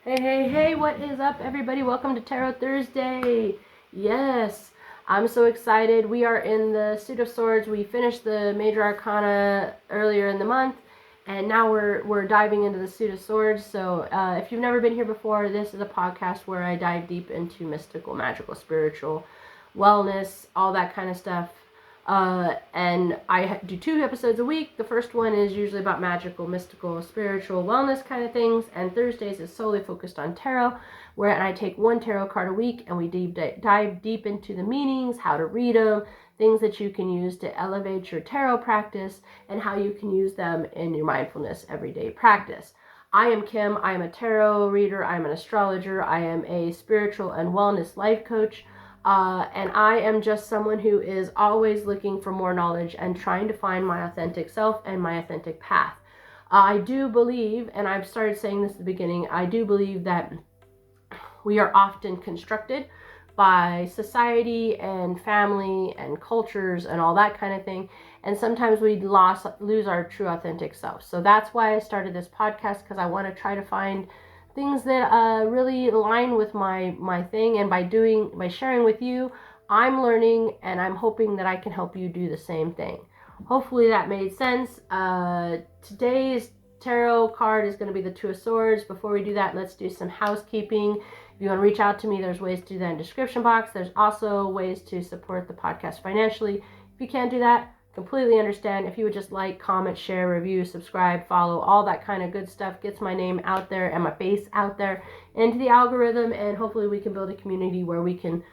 Hey, what is up, everybody? Welcome to Tarot Thursday. Yes, I'm so excited. We are in the Suit of Swords. We finished the Major Arcana earlier in the month, and now we're diving into the Suit of Swords. So if you've never been here before, this is a podcast where I dive deep into mystical, magical, spiritual, wellness, all that kind of stuff. And I do 2 episodes a week. The first one is usually about magical, mystical, spiritual, wellness kind of things. And Thursdays is solely focused on tarot, where I take 1 tarot card a week and we dive deep into the meanings, how to read them, things that you can use to elevate your tarot practice, and how you can use them in your mindfulness everyday practice. I am Kim. I am a tarot reader. I am an astrologer. I am a spiritual and wellness life coach. And I am just someone who is always looking for more knowledge and trying to find my authentic self and my authentic path. I do believe, and I've started saying this at the beginning, I do believe that we are often constructed by society and family and cultures and all that kind of thing. And sometimes we lose our true authentic self. So that's why I started this podcast, because I want to try to find things that really align with my thing, and by sharing with you, I'm learning, and I'm hoping that I can help you do the same thing. Hopefully that made sense. Today's tarot card is going to be the 2 of Swords. Before we do that, let's do some housekeeping. If you want to reach out to me, there's ways to do that in the description box. There's also ways to support the podcast financially. If you can't do that, completely understand. If you would just like, comment, share, review, subscribe, follow, all that kind of good stuff gets my name out there and my face out there into the algorithm, and hopefully we can build a community where we can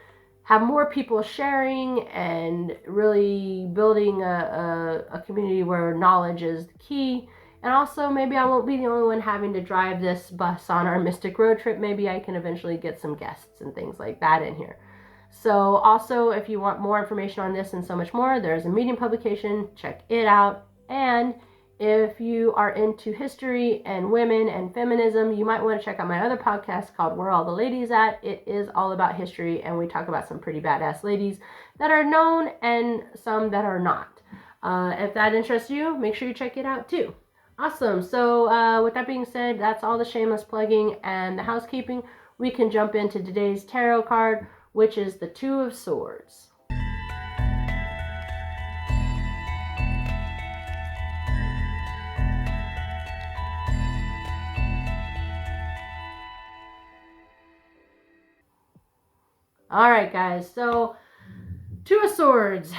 have more people sharing and really building a community where knowledge is the key. And also, maybe I won't be the only one having to drive this bus on our mystic road trip. Maybe I can eventually get some guests and things like that in here. So also, if you want more information on this and so much more, there's a Medium publication. Check it out. And if you are into history and women and feminism, you might want to check out my other podcast called Where All the Ladies At. It is all about history, and we talk about some pretty badass ladies that are known and some that are not. If that interests you, make sure you check it out too. Awesome. So with that being said, that's all the shameless plugging and the housekeeping. We can jump into today's tarot card, which is the 2 of Swords. All right, guys. So 2 of Swords.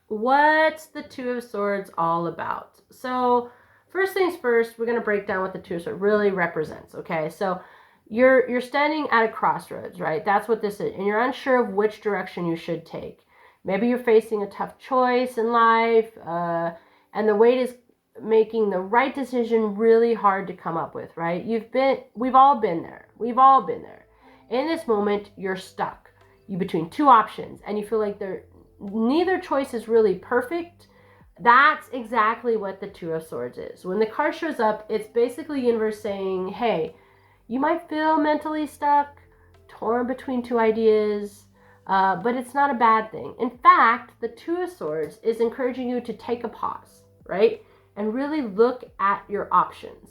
What's the 2 of Swords all about? So first things first, we're going to break down what the 2 of Swords really represents. Okay, so you're standing at a crossroads, right? That's what this is. And you're unsure of which direction you should take. Maybe you're facing a tough choice in life, and the weight is making the right decision really hard to come up with, right? We've all been there. We've all been there. In this moment, you're stuck. You're between 2 options, and you feel like neither choice is really perfect. That's exactly what the 2 of Swords is. When the card shows up, it's basically the universe saying, hey, you might feel mentally stuck, torn between 2 ideas, but it's not a bad thing. In fact, the 2 of Swords is encouraging you to take a pause, right? And really look at your options.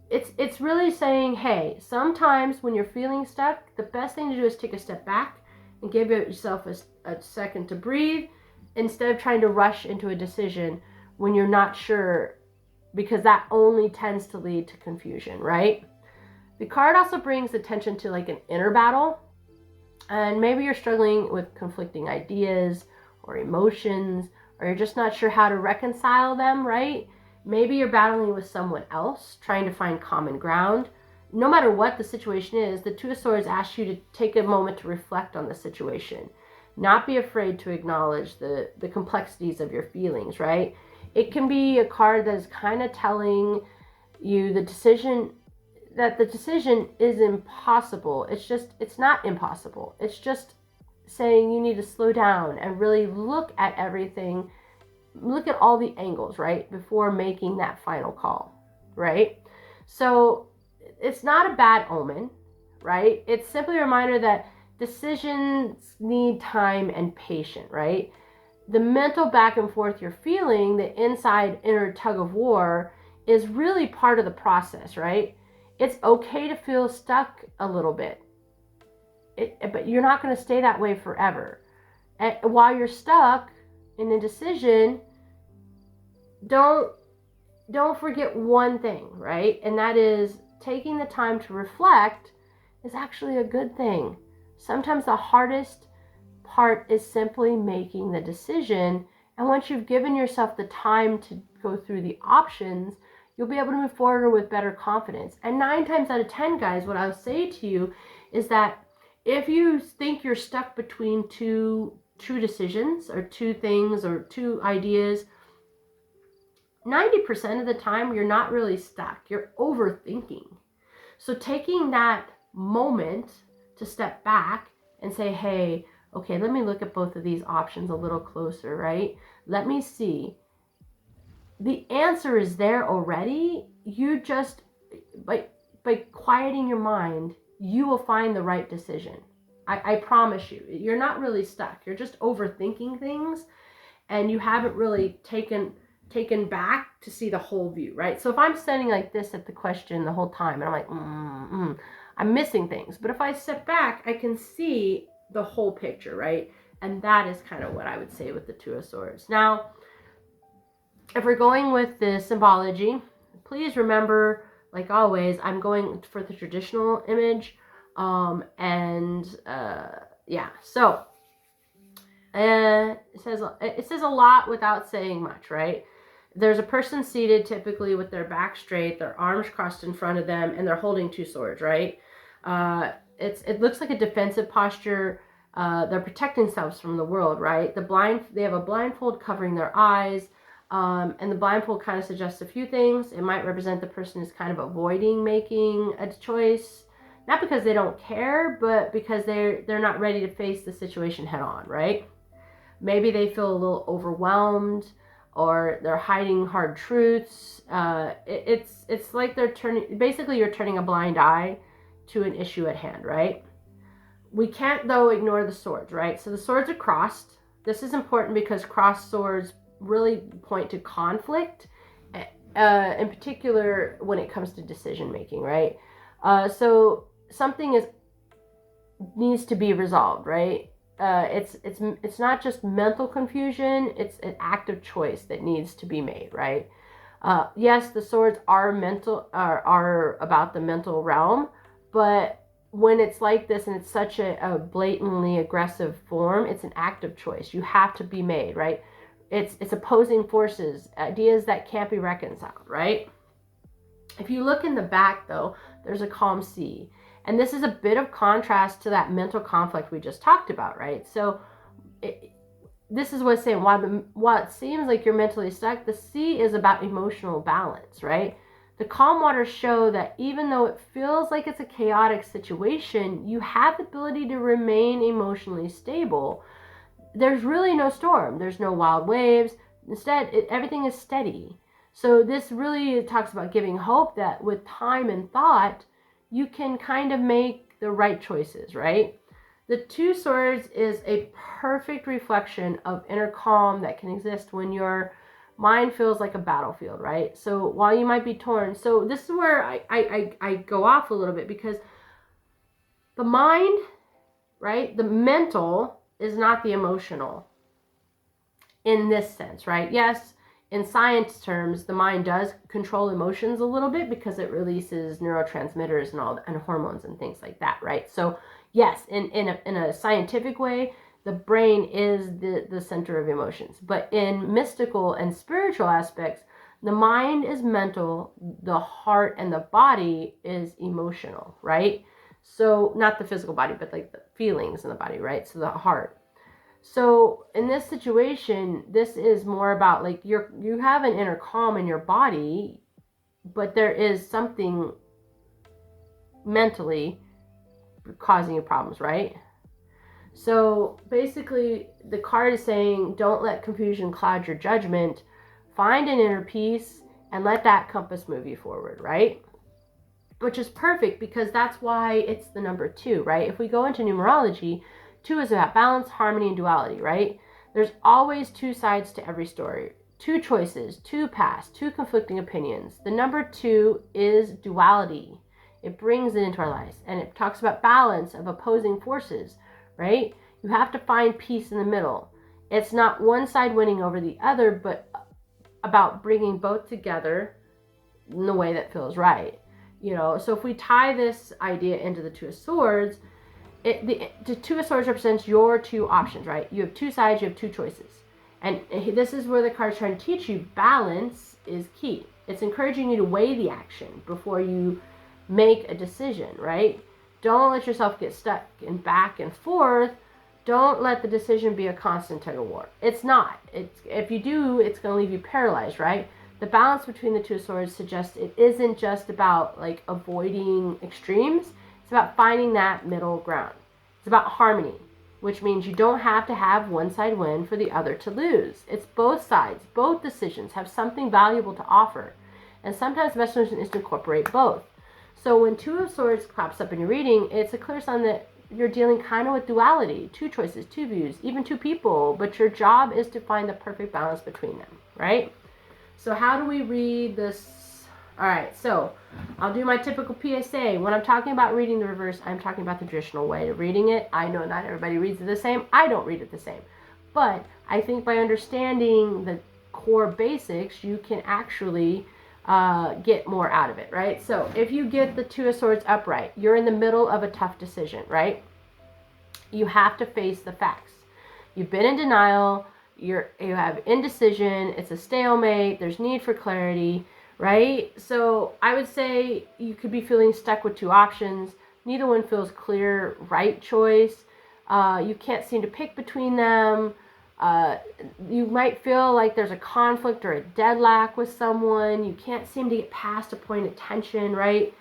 It's really saying, hey, sometimes when you're feeling stuck, the best thing to do is take a step back and give yourself a second to breathe, instead of trying to rush into a decision when you're not sure, because that only tends to lead to confusion, right? The card also brings attention to like an inner battle, and maybe you're struggling with conflicting ideas or emotions, or you're just not sure how to reconcile them, right? Maybe you're battling with someone else, trying to find common ground. No matter what the situation is, the 2 of Swords asks you to take a moment to reflect on the situation. Not be afraid to acknowledge the complexities of your feelings, right? It can be a card that is kind of telling you the decision is impossible. It's not impossible. It's just saying you need to slow down and really look at everything, look at all the angles, right, before making that final call, right? So it's not a bad omen, right? It's simply a reminder that decisions need time and patience, right? The mental back and forth you're feeling, the inside inner tug of war, is really part of the process, right? It's okay to feel stuck a little bit, but you're not going to stay that way forever. And while you're stuck in a decision, don't forget one thing, right? And that is taking the time to reflect is actually a good thing. Sometimes the hardest part is simply making the decision. And once you've given yourself the time to go through the options, you'll be able to move forward with better confidence. And 9 times out of 10, guys, what I'll say to you is that if you think you're stuck between two decisions or two things or two ideas, 90% of the time you're not really stuck. You're overthinking. So taking that moment to step back and say, hey, okay, let me look at both of these options a little closer, right? Let me see. The answer is there already. You just, by quieting your mind, you will find the right decision. I promise you. You're not really stuck. You're just overthinking things, and you haven't really taken back to see the whole view, right? So if I'm standing like this at the question the whole time, and I'm like, I'm missing things. But if I step back, I can see the whole picture, right? And that is kind of what I would say with the Two of Swords. Now, if we're going with the symbology, please remember, like always, I'm going for the traditional image. Yeah, so it says a lot without saying much, right? There's a person seated typically with their back straight, their arms crossed in front of them, and they're holding 2 swords, right? It looks like a defensive posture. They're protecting themselves from the world, right? They have a blindfold covering their eyes, and the blindfold kind of suggests a few things. It might represent the person is kind of avoiding making a choice, not because they don't care, but because they're not ready to face the situation head on, right? Maybe they feel a little overwhelmed, or they're hiding hard truths. It's like you're turning a blind eye to an issue at hand, right? We can't, though, ignore the swords, right? So the swords are crossed. This is important because crossed swords really point to conflict, in particular when it comes to decision making, right? So something needs to be resolved, right? It's not just mental confusion, it's an active choice that needs to be made, right? Yes, the swords are about the mental realm, but when it's like this and it's such a blatantly aggressive form, it's an active choice. You have to be made, right? It's opposing forces, ideas that can't be reconciled, right? If you look in the back, though, there's a calm sea. And this is a bit of contrast to that mental conflict we just talked about, right? So this is what's saying, while it seems like you're mentally stuck, the sea is about emotional balance, right? The calm waters show that even though it feels like it's a chaotic situation, you have the ability to remain emotionally stable. There's really no storm. There's no wild waves. Instead, everything is steady. So this really talks about giving hope that with time and thought, you can kind of make the right choices, right? The 2 swords is a perfect reflection of inner calm that can exist when your mind feels like a battlefield, right? So while you might be torn, so this is where I go off a little bit, because the mind, right, the mental is not the emotional in this sense, right? Yes, in science terms, the mind does control emotions a little bit because it releases neurotransmitters and hormones and things like that, right? So yes, in a scientific way, the brain is the center of emotions. But in mystical and spiritual aspects, the mind is mental, the heart and the body is emotional, right? So not the physical body, but like the feelings in the body, right? So the heart. So in this situation, this is more about like you have an inner calm in your body, but there is something mentally causing you problems, right? So basically, the card is saying, don't let confusion cloud your judgment. Find an inner peace and let that compass move you forward, right? Which is perfect because that's why it's the number 2, right? If we go into numerology, 2 is about balance, harmony, and duality, right? There's always 2 sides to every story. 2 choices, 2 paths, 2 conflicting opinions. The number 2 is duality. It brings it into our lives. And it talks about balance of opposing forces, right? You have to find peace in the middle. It's not one side winning over the other, but about bringing both together in the way that feels right. So if we tie this idea into the Two of Swords, the Two of Swords represents your two options, right? You have two sides, you have two choices. And this is where the card's trying to teach you balance is key. It's encouraging you to weigh the action before you make a decision, right? Don't let yourself get stuck in back and forth. Don't let the decision be a constant tug of war. It's not. If you do, it's going to leave you paralyzed, right? The balance between the Two of Swords suggests it isn't just about like avoiding extremes. It's about finding that middle ground. It's about harmony, which means you don't have to have one side win for the other to lose. It's both sides. Both decisions have something valuable to offer. And sometimes the best solution is to incorporate both. So when Two of Swords crops up in your reading, it's a clear sign that you're dealing kind of with duality, two choices, two views, even two people, but your job is to find the perfect balance between them, right? So how do we read this? All right, so I'll do my typical PSA. When I'm talking about reading the reverse, I'm talking about the traditional way of reading it. I know not everybody reads it the same. I don't read it the same. But I think by understanding the core basics, you can actually get more out of it, right? So if you get the Two of Swords upright, you're in the middle of a tough decision, right? You have to face the facts. You've been in denial. You have indecision. It's a stalemate. There's need for clarity, right? So I would say you could be feeling stuck with two options. Neither one feels clear, right choice. You can't seem to pick between them. You might feel like there's a conflict or a deadlock with someone. You can't seem to get past a point of tension, right?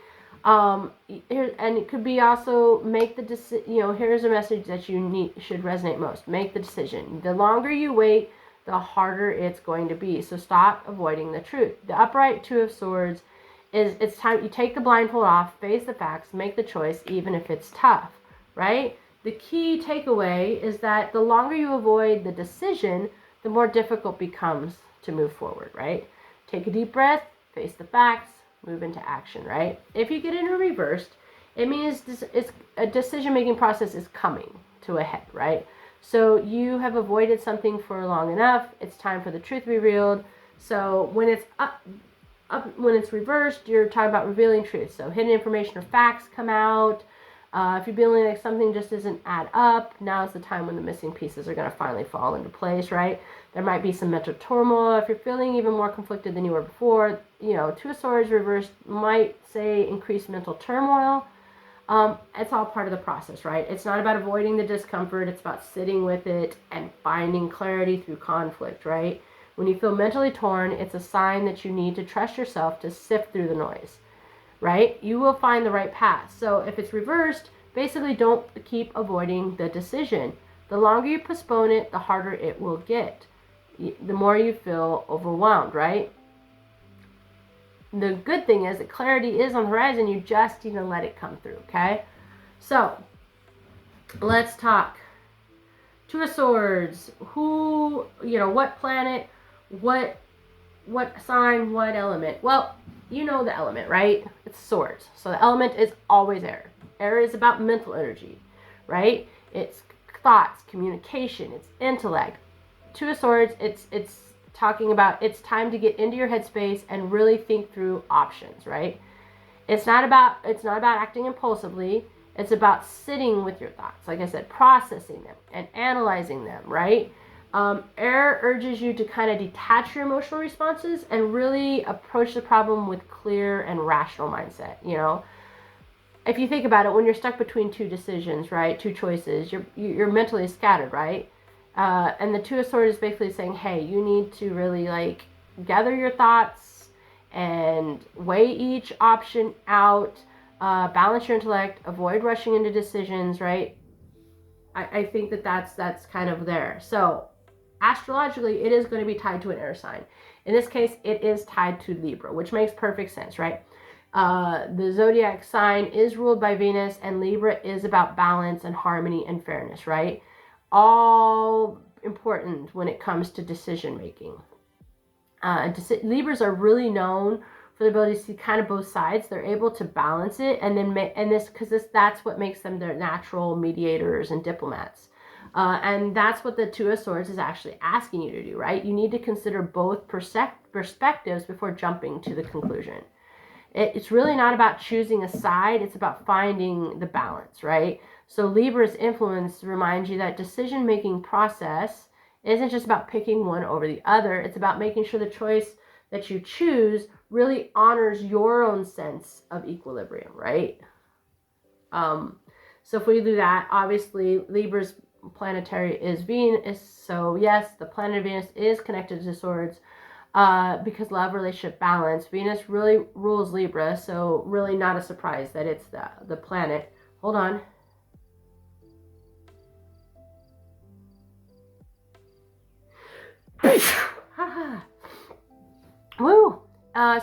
And it could be also make the decision. Here's a message that should resonate most. Make the decision. The longer you wait, the harder it's going to be. So stop avoiding the truth. The upright Two of Swords it's time you take the blindfold off, face the facts, make the choice, even if it's tough, right? The key takeaway is that the longer you avoid the decision, the more difficult it becomes to move forward, right? Take a deep breath, face the facts, move into action, right? If you get into reversed, it means it's a decision-making process is coming to a head, right? So you have avoided something for long enough. It's time for the truth to be revealed. So when it's when it's reversed, you're talking about revealing truth. So hidden information or facts come out. If you're feeling like something just doesn't add up, now's the time when the missing pieces are going to finally fall into place, right? There might be some mental turmoil. If you're feeling even more conflicted than you were before, Two of Swords reversed might say increased mental turmoil. It's all part of the process, right? It's not about avoiding the discomfort. It's about sitting with it and finding clarity through conflict, right? When you feel mentally torn, it's a sign that you need to trust yourself to sift through the noise, right? You will find the right path. So if it's reversed, basically don't keep avoiding the decision. The longer you postpone it, the harder it will get. The more you feel overwhelmed, right? The good thing is that clarity is on the horizon. You just need to let it come through, okay? So let's talk. Two of Swords. Who, what planet, what sign, what element? Well, you know the element, right? It's swords. So the element is always air. Air is about mental energy, right? It's thoughts, communication, it's intellect. Two of Swords, it's talking about it's time to get into your headspace and really think through options, right? It's not about acting impulsively. It's about sitting with your thoughts, like I said, processing them and analyzing them, right? Air urges you to kind of detach your emotional responses and really approach the problem with clear and rational mindset. If you think about it, when you're stuck between two decisions, right, two choices, you're mentally scattered, right? And the Two of Swords is basically saying, hey, you need to really gather your thoughts and weigh each option out, balance your intellect, avoid rushing into decisions, right? I think that's kind of there. So astrologically, it is going to be tied to an air sign. In this case, it is tied to Libra, which makes perfect sense, right? The zodiac sign is ruled by Venus, and Libra is about balance and harmony and fairness, right? All important when it comes to decision making. Libras are really known for the ability to see kind of both sides. They're able to balance it, and then that's what makes them their natural mediators and diplomats. And that's what the Two of Swords is actually asking you to do, right? You need to consider both perspectives before jumping to the conclusion. It's really not about choosing a side. It's about finding the balance, right? So Libra's influence reminds you that decision-making process isn't just about picking one over the other. It's about making sure the choice that you choose really honors your own sense of equilibrium, right? So if we do that, obviously Libra's planetary is Venus. So yes, the planet of Venus is connected to swords because love, relationship, balance. Venus really rules Libra, so really not a surprise that it's the planet. Hold on. Woo!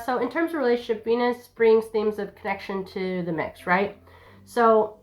So in terms of relationship, Venus brings themes of connection to the mix, right? So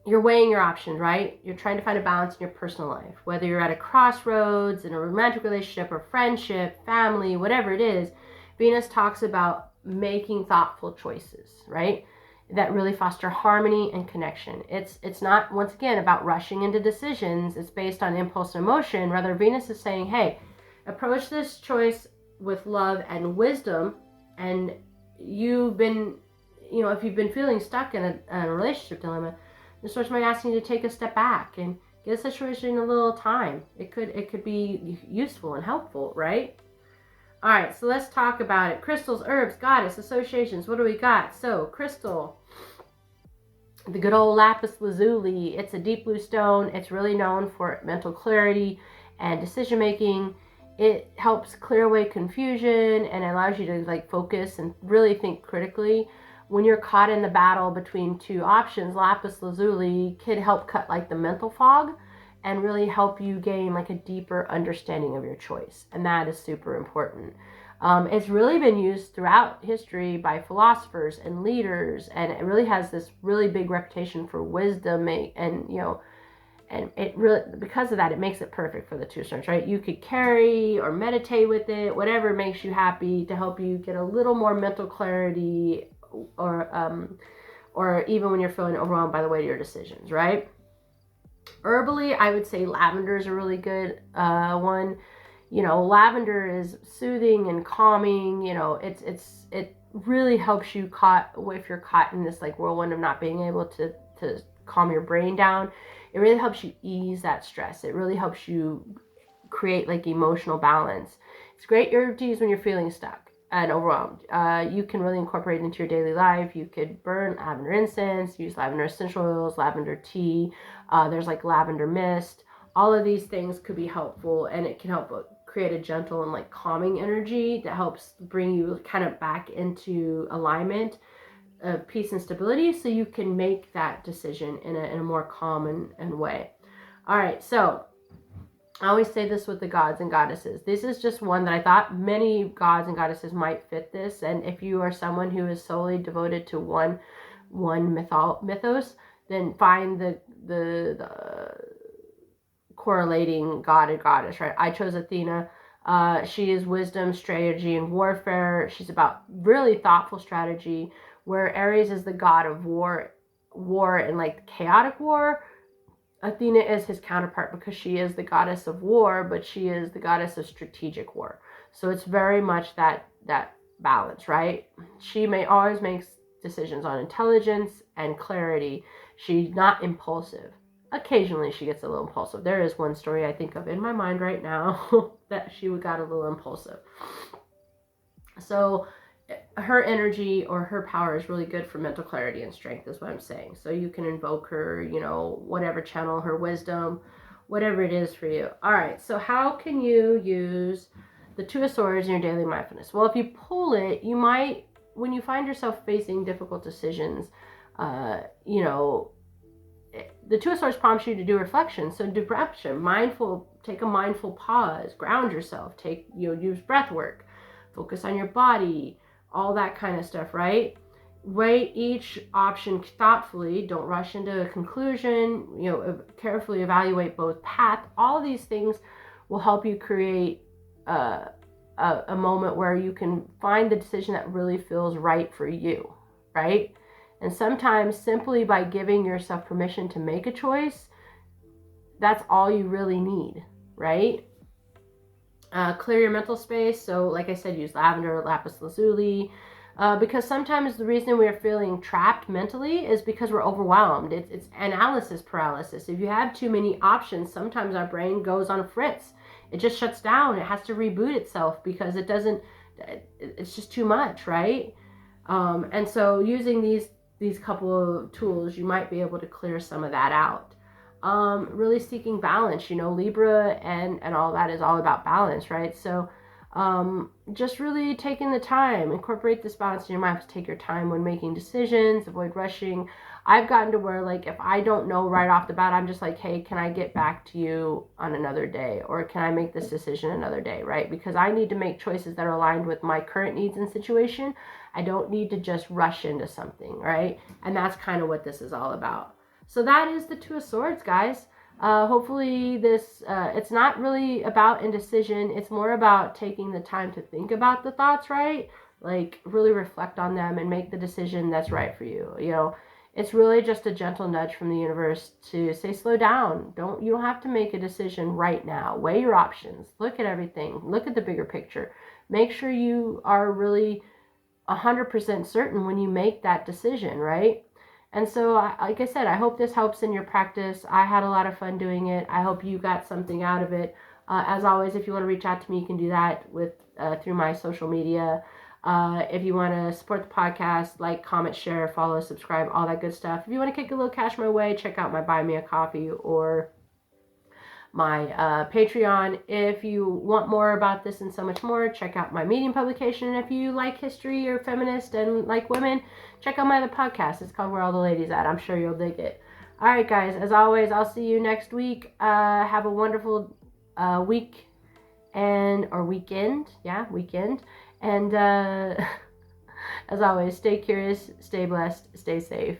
you're weighing your options, right? You're trying to find a balance in your personal life. Whether you're at a crossroads, in a romantic relationship or friendship, family, whatever it is, Venus talks about making thoughtful choices, right? That really foster harmony and connection. It's not, once again, about rushing into decisions. It's based on impulse and emotion. Rather, Venus is saying, hey, approach this choice with love and wisdom. And you've been, if you've been feeling stuck in a relationship dilemma, the source might ask you to take a step back and give the situation a little time. It could be useful and helpful, right? All right, so let's talk about it. Crystals, herbs, goddess, associations. What do we got? So, crystal, the good old lapis lazuli. It's a deep blue stone. It's really known for mental clarity and decision making. It helps clear away confusion and allows you to focus and really think critically. When you're caught in the battle between two options, lapis lazuli could help cut the mental fog and really help you gain a deeper understanding of your choice. And that is super important. It's really been used throughout history by philosophers and leaders, and it really has this really big reputation for wisdom, and it really, because of that, it makes it perfect for the Two of Swords, right? You could carry or meditate with it, whatever makes you happy, to help you get a little more mental clarity, or even when you're feeling overwhelmed by the weight of your decisions, right? Herbally, I would say lavender is a really good one. Lavender is soothing and calming. It really helps you if you're caught in this whirlwind of not being able to calm your brain down. It really helps you ease that stress. It really helps you create emotional balance. It's great herb to use when you're feeling stuck and overwhelmed. You can really incorporate it into your daily life. You could burn lavender incense, use lavender essential oils, lavender tea. There's lavender mist. All of these things could be helpful, and it can help create a gentle and calming energy that helps bring you kind of back into alignment of peace and stability, so you can make that decision in a more calm and way. All right, so I always say this with the gods and goddesses. This is just one that I thought many gods and goddesses might fit this. And if you are someone who is solely devoted to one mythos, then find the correlating god and goddess, right? I chose Athena. She is wisdom, strategy, and warfare. She's about really thoughtful strategy, where Aries is the god of war and chaotic war. Athena is his counterpart because she is the goddess of war, but she is the goddess of strategic war. So it's very much that balance, right? She always makes decisions on intelligence and clarity. She's not impulsive. Occasionally she gets a little impulsive. There is one story I think of in my mind right now that she got a little impulsive. So her energy or her power is really good for mental clarity and strength, is what I'm saying. So you can invoke her, whatever, channel her wisdom, whatever it is for you. All right, so how can you use the Two of Swords in your daily mindfulness? Well, if you pull it, you might, when you find yourself facing difficult decisions, the Two of Swords prompts you to do reflection. So do reflection, take a mindful pause, ground yourself, use breath work, focus on your body, all that kind of stuff, right? Weigh each option thoughtfully. Don't rush into a conclusion. Carefully evaluate both paths. All of these things will help you create a a moment where you can find the decision that really feels right for you, right? And sometimes simply by giving yourself permission to make a choice, that's all you really need, right? Clear your mental space. So like I said, use lavender, lapis lazuli, because sometimes the reason we're feeling trapped mentally is because we're overwhelmed. It's analysis paralysis. If you have too many options, sometimes our brain goes on fritz. It just shuts down. It has to reboot itself because it's just too much, right? And so using these couple of tools, you might be able to clear some of that out. Really seeking balance, Libra and all that is all about balance, right? So just really taking the time, incorporate this balance in your mind. Take your time when making decisions, avoid rushing. I've gotten to where, like, if I don't know right off the bat, I'm just like, hey, can I get back to you on another day? Or can I make this decision another day, right? Because I need to make choices that are aligned with my current needs and situation. I don't need to just rush into something, right? And that's kind of what this is all about. So that is the Two of Swords, guys. Hopefully this, it's not really about indecision. It's more about taking the time to think about the thoughts, right? Like really reflect on them and make the decision that's right for you. It's really just a gentle nudge from the universe to say, slow down. You don't have to make a decision right now. Weigh your options. Look at everything. Look at the bigger picture. Make sure you are really 100% certain when you make that decision, right? And so, like I said, I hope this helps in your practice. I had a lot of fun doing it. I hope you got something out of it. As always, if you want to reach out to me, you can do that through my social media. If you want to support the podcast, like, comment, share, follow, subscribe, all that good stuff. If you want to kick a little cash my way, check out my Buy Me a Coffee or my Patreon. If you want more about this and so much more, check out my Medium publication. And if you like history or feminist and like women, check out my other podcast. It's called Where All the Ladies At. I'm sure you'll dig it. All right, guys. As always, I'll see you next week. Have a wonderful week or weekend. Yeah, weekend. And as always, stay curious, stay blessed, stay safe.